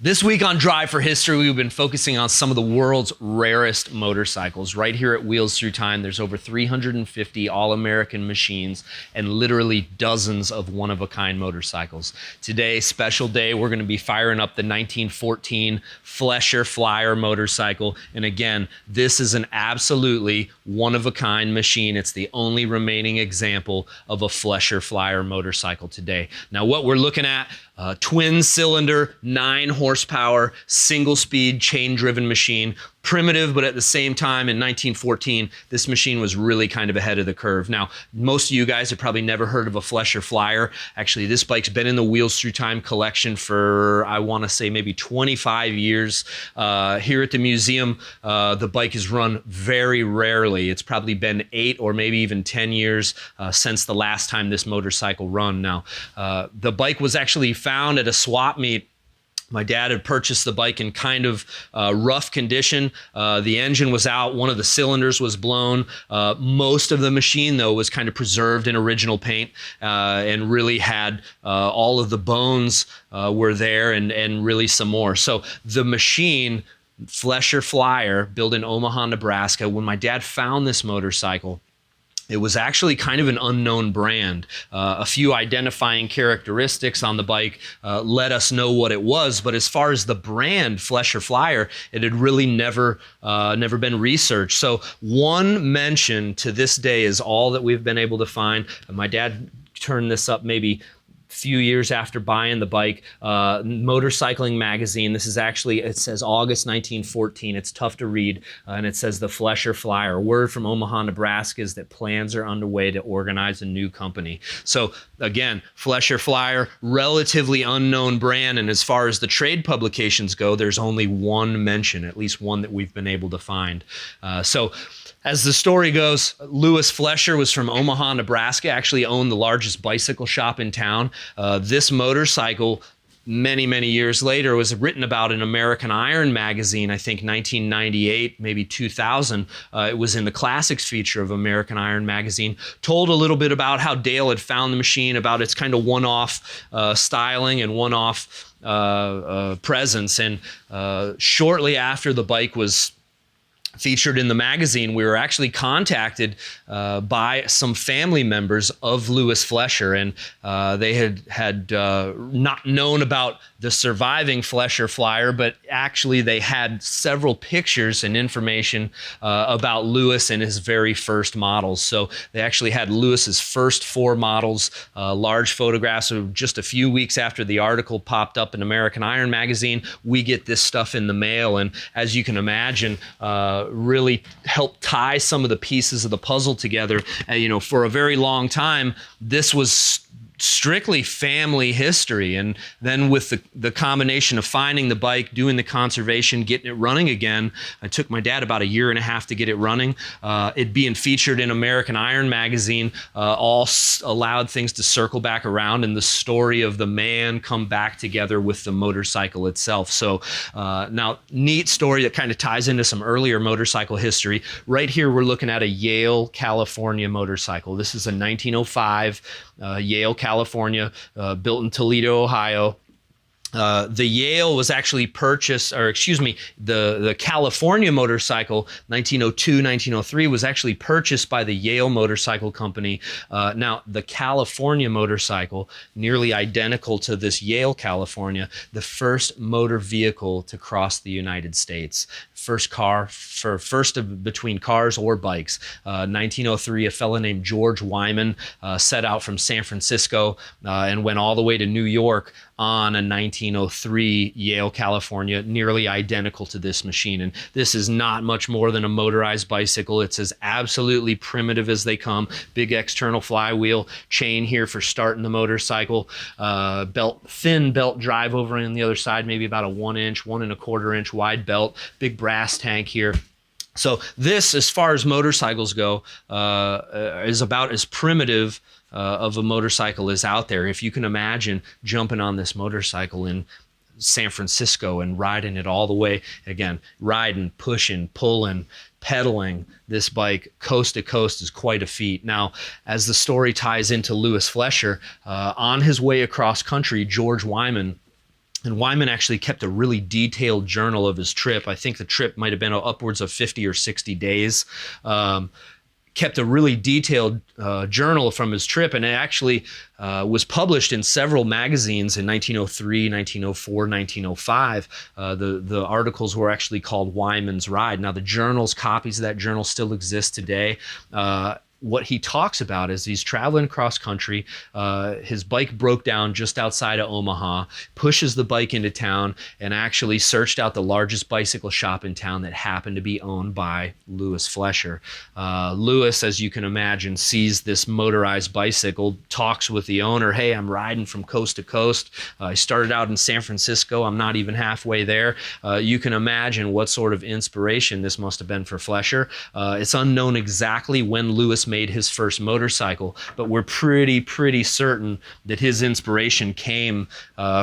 This week on Drive for History, we've been focusing on some of the world's rarest motorcycles. Right here at Wheels Through Time, there's over 350 all-American machines and literally dozens of one-of-a-kind motorcycles. Today, special day, we're going to be firing up the 1914 Flesher Flyer motorcycle. And again, this is an absolutely one-of-a-kind machine. It's the only remaining example of a Flesher Flyer motorcycle today. Now, what we're looking at, twin cylinder, 9 horsepower, single speed, chain driven machine. Primitive, but at the same time, in 1914, this machine was really kind of ahead of the curve. Now, most of you guys have probably never heard of a Flesher Flyer. Actually, this bike's been in the Wheels Through Time collection for, I want to say, maybe 25 years. Here at the museum, the bike is run very rarely. It's probably been 8 or maybe even 10 years since the last time this motorcycle run. Now, the bike was actually found at a swap meet. My dad had purchased the bike in kind of rough condition. The engine was out, one of the cylinders was blown. Most of the machine, though, was kind of preserved in original paint and really had all of the bones were there and really some more. So the machine, Flesher Flyer, built in Omaha, Nebraska, when my dad found this motorcycle, it was actually kind of an unknown brand. A few identifying characteristics on the bike let us know what it was, but as far as the brand, Flesher Flyer, it had really never been researched. So one mention to this day is all that we've been able to find. My dad turned this up maybe few years after buying the bike. Motorcycling magazine, this is actually, it says August 1914. It's tough to read, and it says the Flesher Flyer. Word from Omaha, Nebraska is that plans are underway to organize a new company. So again, Flesher Flyer, relatively unknown brand, and as far as the trade publications go, there's only one mention, at least one that we've been able to find. So as the story goes, Louis Flesher was from Omaha, Nebraska, actually owned the largest bicycle shop in town. This motorcycle, many, many years later, was written about in American Iron magazine, I think 1998, maybe 2000. It was in the classics feature of American Iron magazine, told a little bit about how Dale had found the machine, about its kind of one-off styling and one-off presence. And shortly after the bike was featured in the magazine, we were actually contacted by some family members of Louis Flesher, and they had not known about the surviving Flesher Flyer, but actually they had several pictures and information about Louis and his very first models. So they actually had Louis's first 4 models, large photographs. of just a few weeks after the article popped up in American Iron magazine, we get this stuff in the mail, and as you can imagine, really helped tie some of the pieces of the puzzle together. For a very long time, this was strictly family history, and then with the combination of finding the bike, doing the conservation, getting it running again, it took my dad about 1.5 years to get it running. It being featured in American Iron magazine all allowed things to circle back around and the story of the man come back together with the motorcycle itself. So now, neat story that kind of ties into some earlier motorcycle history. Right here, we're looking at a Yale, California motorcycle. This is a 1905 Yale, California, built in Toledo, Ohio. The Yale was actually purchased, or excuse me, the California motorcycle, 1902, 1903, was actually purchased by the Yale Motorcycle Company. Now, the California motorcycle, nearly identical to this Yale, California, the first motor vehicle to cross the United States. First between cars or bikes. 1903, a fellow named George Wyman set out from San Francisco and went all the way to New York on a 1903 Yale, California, nearly identical to this machine. And this is not much more than a motorized bicycle. It's as absolutely primitive as they come. Big external flywheel, chain here for starting the motorcycle, thin belt drive over on the other side, maybe about a 1.25 inch wide belt, big brass tank here. So this, as far as motorcycles go, is about as primitive of a motorcycle is out there. If you can imagine jumping on this motorcycle in San Francisco and riding it all the way, again, riding, pushing, pulling, pedaling this bike coast to coast is quite a feat. Now, as the story ties into Louis Flesher, on his way across country, George Wyman And Wyman actually kept a really detailed journal of his trip. I think the trip might have been upwards of 50 or 60 days. Kept a really detailed journal from his trip, and it actually was published in several magazines in 1903, 1904, 1905. The articles were actually called Wyman's Ride. Now, the journals, copies of that journal still exist today. What he talks about is he's traveling across country. His bike broke down just outside of Omaha, pushes the bike into town, and actually searched out the largest bicycle shop in town that happened to be owned by Louis Flesher. Louis, as you can imagine, sees this motorized bicycle, talks with the owner. Hey, I'm riding from coast to coast. I started out in San Francisco. I'm not even halfway there. You can imagine what sort of inspiration this must have been for Flesher. It's unknown exactly when Louis made his first motorcycle, but we're pretty certain that his inspiration came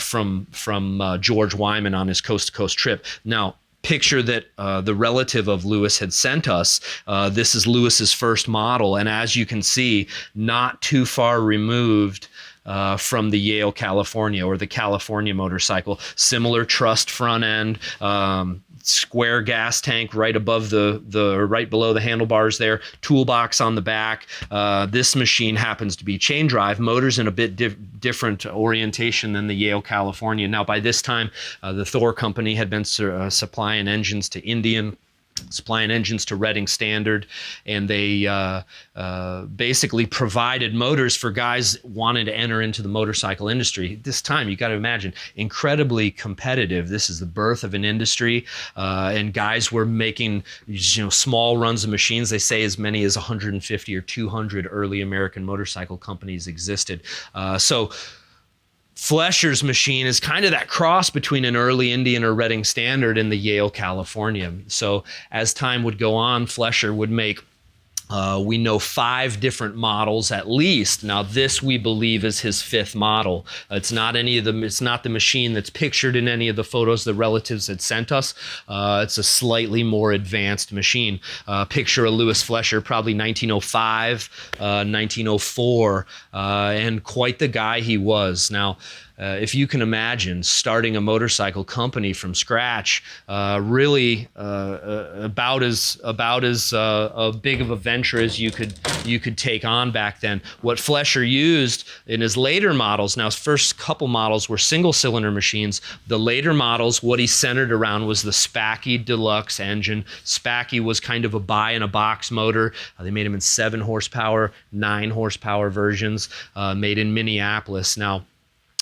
from George Wyman on his coast-to-coast trip. Now, picture that the relative of Louis had sent us. This is Louis's first model, and as you can see, not too far removed from the Yale, California, or the California motorcycle. Similar trussed front end, square gas tank right above right below the handlebars there, toolbox on the back. This machine happens to be chain drive, motors in a bit different orientation than the Yale, California. Now, by this time, the Thor company had been supplying engines to Indian, supplying engines to Reading Standard, and they basically provided motors for guys wanting to enter into the motorcycle industry. This time, you got to imagine, incredibly competitive. This is the birth of an industry, and guys were making small runs of machines. They say as many as 150 or 200 early American motorcycle companies existed. So Flesher's machine is kind of that cross between an early Indian or Reading Standard and the Yale, California. So as time would go on, Flesher would make, we know, 5 different models at least. Now, this we believe is his 5th model. It's not the machine that's pictured in any of the photos the relatives had sent us. It's a slightly more advanced machine. Picture of Louis Flesher, probably 1905, 1904, and quite the guy he was. Now, if you can imagine starting a motorcycle company from scratch, really about as big of a venture as you could take on back then. What Flesher used in his later models, now his first couple models were single-cylinder machines. The later models, what he centered around was the Spackey Deluxe engine. Spackey was kind of a buy-in-a-box motor. They made them in 7 horsepower, 9 horsepower versions, made in Minneapolis. Now,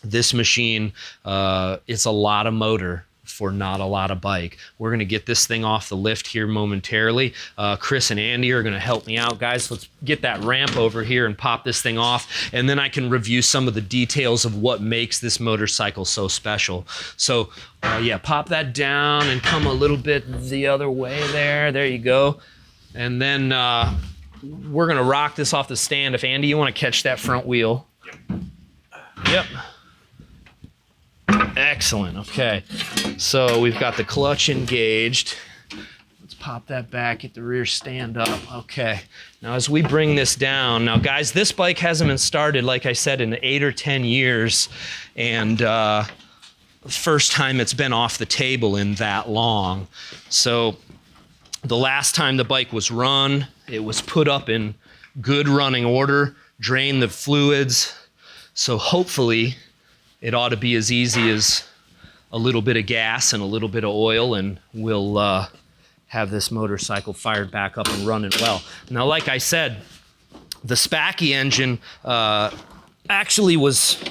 this machine, it's a lot of motor for not a lot of bike. We're going to get this thing off the lift here momentarily. Chris and Andy are going to help me out. Guys, let's get that ramp over here and pop this thing off, and then I can review some of the details of what makes this motorcycle so special. So, yeah, pop that down and come a little bit the other way there. There you go. And then we're going to rock this off the stand. If, Andy, you want to catch that front wheel. Yep. Excellent. Okay, so we've got the clutch engaged. Let's pop that back, get the rear stand up. Okay, now as we bring this down, now guys, this bike hasn't been started, like I said, in 8 or 10 years, and first time it's been off the table in that long. So the last time the bike was run, it was put up in good running order, drain the fluids, so hopefully it ought to be as easy as a little bit of gas and a little bit of oil, and we'll have this motorcycle fired back up and running well. Now, like I said, the Spackey engine actually was...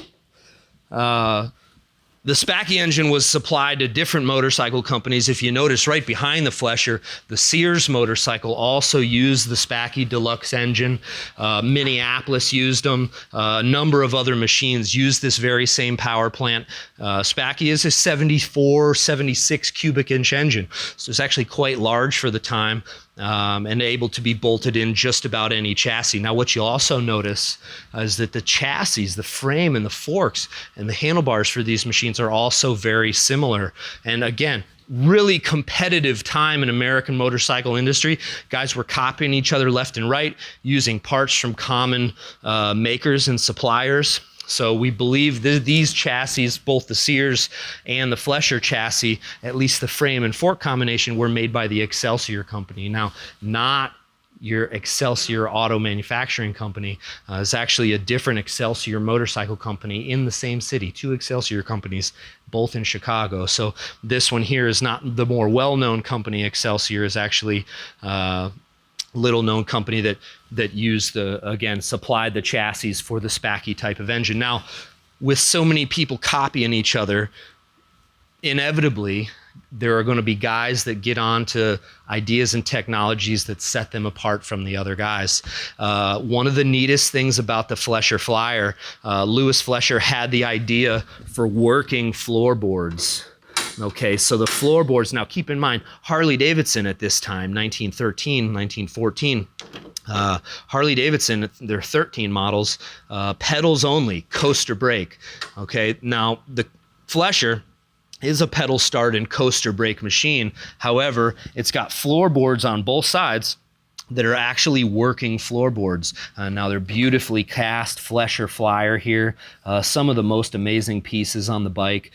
The Spackey engine was supplied to different motorcycle companies. If you notice right behind the Flesher, the Sears motorcycle also used the Spackey Deluxe engine. Minneapolis used them. A number of other machines used this very same power plant. Spackey is a 74, 76 cubic inch engine. So it's actually quite large for the time. And able to be bolted in just about any chassis. Now, what you'll also notice is that the chassis, the frame and the forks and the handlebars for these machines are also very similar. And again, really competitive time in American motorcycle industry. Guys were copying each other left and right, using parts from common makers and suppliers. So we believe that these chassis, both the Sears and the Flesher chassis, at least the frame and fork combination, were made by the Excelsior company. Now, not your Excelsior auto manufacturing company. It's actually a different Excelsior motorcycle company in the same city, two Excelsior companies, both in Chicago. So this one here is not the more well-known company. Excelsior is actually little-known company that used supplied the chassis for the Spacky type of engine. Now, with so many people copying each other, inevitably there are going to be guys that get onto ideas and technologies that set them apart from the other guys. One of the neatest things about the Flesher Flyer, Louis Flesher had the idea for working floorboards. Okay, so the floorboards, now keep in mind, Harley Davidson at this time, 1913, 1914, Harley Davidson, their 13 models, pedals only, coaster brake. Okay, now the Flesher is a pedal start and coaster brake machine. However, it's got floorboards on both sides that are actually working floorboards. Now they're beautifully cast Flesher Flyer here. Some of the most amazing pieces on the bike.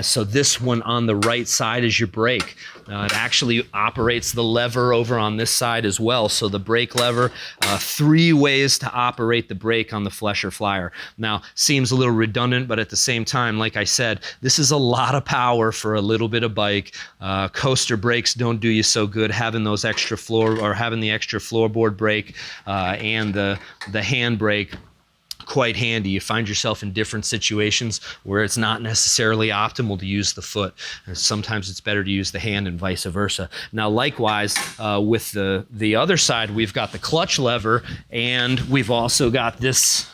So this one on the right side is your brake. It actually operates the lever over on this side as well. So the brake lever, 3 ways to operate the brake on the Flesher Flyer. Now, seems a little redundant, but at the same time, like I said, this is a lot of power for a little bit of bike. Coaster brakes don't do you so good. Having those extra having the extra floorboard brake and the hand brake, quite handy. You find yourself in different situations where it's not necessarily optimal to use the foot. Sometimes it's better to use the hand and vice versa. Now, likewise, with the other side, we've got the clutch lever, and we've also got this,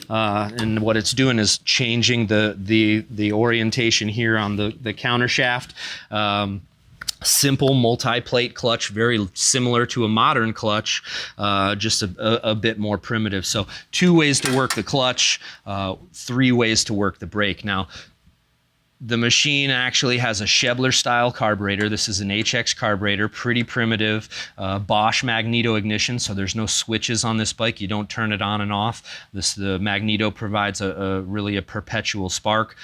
and what it's doing is changing the orientation here on the counter shaft. Simple multi-plate clutch, very similar to a modern clutch, just a bit more primitive. So 2 ways to work the clutch, 3 ways to work the brake. Now, the machine actually has a Schebler style carburetor. This is an HX carburetor, pretty primitive, Bosch magneto ignition, so there's no switches on this bike. You don't turn it on and off. The magneto provides really a perpetual spark.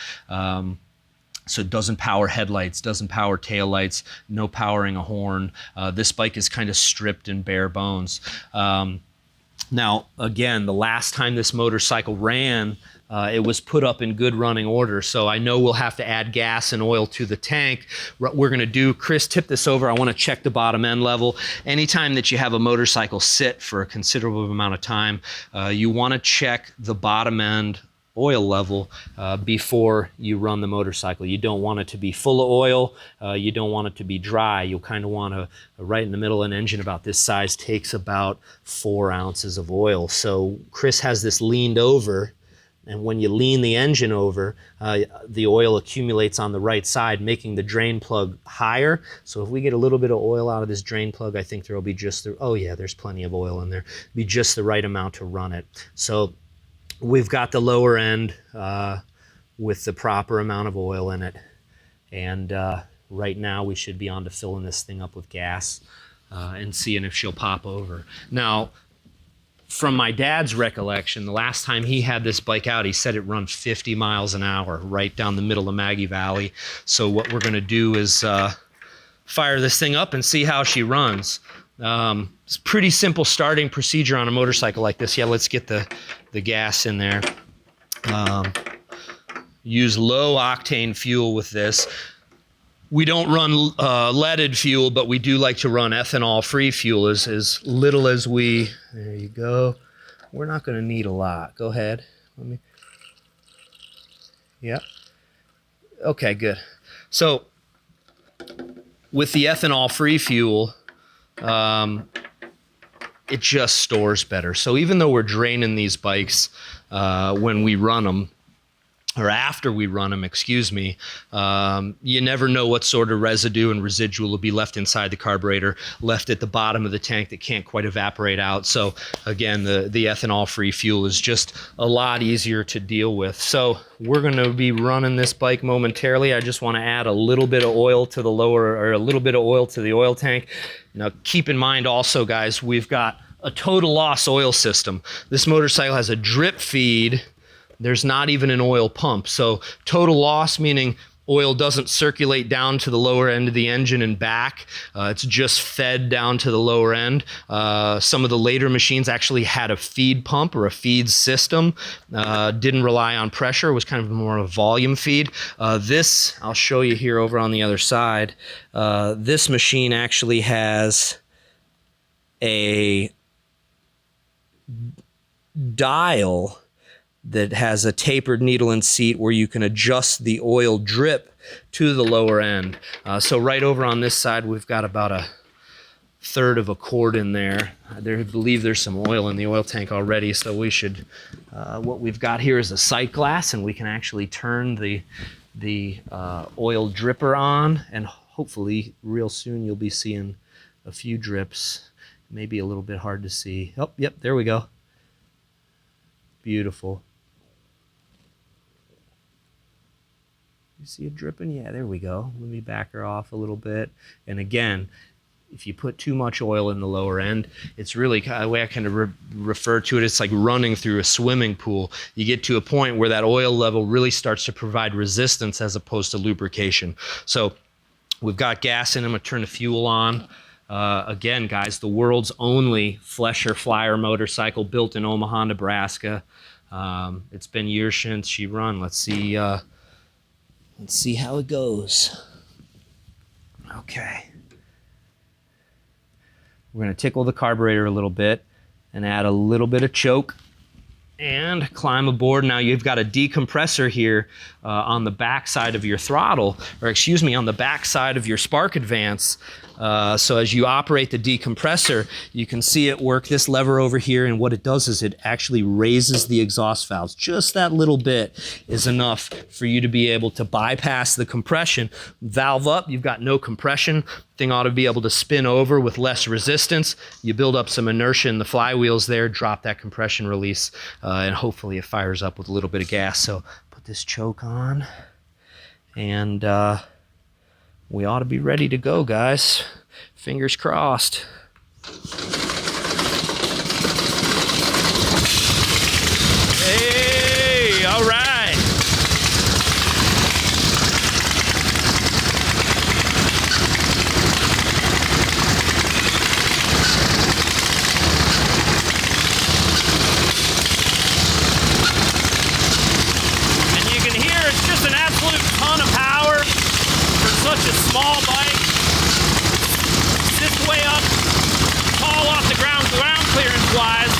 So it doesn't power headlights, doesn't power taillights, no powering a horn. This bike is kind of stripped and bare bones. Now, again, the last time this motorcycle ran, it was put up in good running order. So I know we'll have to add gas and oil to the tank. What we're gonna do, Chris, tip this over. I wanna check the bottom end level. Anytime that you have a motorcycle sit for a considerable amount of time, you wanna check the bottom end oil level before you run the motorcycle. You don't want it to be full of oil. You don't want it to be dry. You'll kind of want to, right in the middle, an engine about this size takes about 4 ounces of oil. So Chris has this leaned over, and when you lean the engine over, the oil accumulates on the right side, making the drain plug higher. So if we get a little bit of oil out of this drain plug, I think there will be just oh yeah, there's plenty of oil in there. Be just the right amount to run it. So we've got the lower end with the proper amount of oil in it. And right now we should be on to filling this thing up with gas and seeing if she'll pop over. Now, from my dad's recollection, the last time he had this bike out, he said it run 50 miles an hour right down the middle of Maggie Valley. So what we're gonna do is fire this thing up and see how she runs. It's a pretty simple starting procedure on a motorcycle like this. Yeah, let's get the gas in there. Use low octane fuel with this. We don't run leaded fuel, but we do like to run ethanol-free fuel as little as we, there you go. We're not gonna need a lot. Go ahead. Yep. Okay, good. So with the ethanol-free fuel, it just stores better. So even though we're draining these bikes when we run them, or after we run them, excuse me, you never know what sort of residue and residual will be left inside the carburetor, left at the bottom of the tank that can't quite evaporate out. So again, the ethanol-free fuel is just a lot easier to deal with. So we're gonna be running this bike momentarily. I just wanna add a little bit of oil to the or a little bit of oil to the oil tank. Now keep in mind also, guys, we've got a total loss oil system. This motorcycle has a drip feed There's not even an oil pump. So total loss, meaning oil doesn't circulate down to the lower end of the engine and back. It's just fed down to the lower end. Some of the later machines actually had a feed pump or a feed system. Didn't rely on pressure. It was kind of more of a volume feed. This, I'll show you here over on the other side. This machine actually has a dial that has a tapered needle and seat where you can adjust the oil drip to the lower end. So right over on this side, we've got about a third of a quart in there. I believe there's some oil in the oil tank already, so we should, what we've got here is a sight glass, and we can actually turn the oil dripper on, and hopefully real soon you'll be seeing a few drips. Maybe a little bit hard to see. Oh, yep, there we go. Beautiful. You see it dripping? Yeah, there we go. Let me back her off a little bit. And again, if you put too much oil in the lower end, it's really, the way I kind of refer to it, it's like running through a swimming pool. You get to a point where that oil level really starts to provide resistance as opposed to lubrication. So we've got gas in. I'm going to turn the fuel on. Again, guys, the world's only Flesher Flyer motorcycle built in Omaha, Nebraska. It's been years since she run. Let's see how it goes. Okay. We're going to tickle the carburetor a little bit and add a little bit of choke and climb aboard. Now you've got a decompressor here on the back side of your throttle, or excuse me, on the back side of your spark advance. So as you operate the decompressor, you can see it work this lever over here, and what it does is it actually raises the exhaust valves. Just that little bit is enough for you to be able to bypass the compression. Valve up, you've got no compression. Thing ought to be able to spin over with less resistance. You build up some inertia in the flywheels there, drop that compression release, and hopefully it fires up with a little bit of gas. So put this choke on, and we ought to be ready to go, guys. Fingers crossed. Hey, all right. And you can hear it's just an absolute ton of power for such a small bike. Sits way up, tall off the ground clearance wise,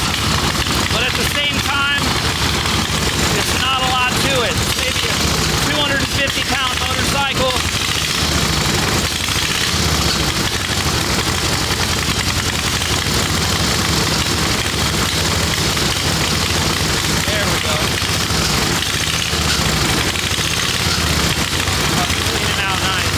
but at the same time, it's not a lot to it. Maybe a 250-pound motorcycle. There we go. Cleaning out nice.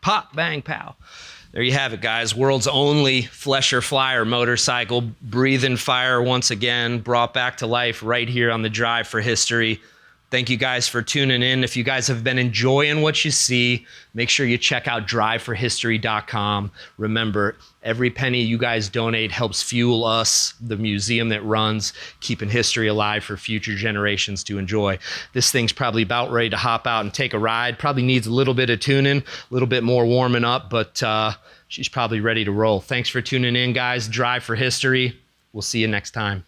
Pop, bang, pow. There you have it, guys. World's only Flesher Flyer motorcycle, breathing fire once again, brought back to life right here on the Drive for History Thank you guys for tuning in. If you guys have been enjoying what you see, make sure you check out driveforhistory.com. Remember, every penny you guys donate helps fuel us, the museum that runs, keeping history alive for future generations to enjoy. This thing's probably about ready to hop out and take a ride. Probably needs a little bit of tuning, a little bit more warming up, but she's probably ready to roll. Thanks for tuning in, guys. Drive for History. We'll see you next time.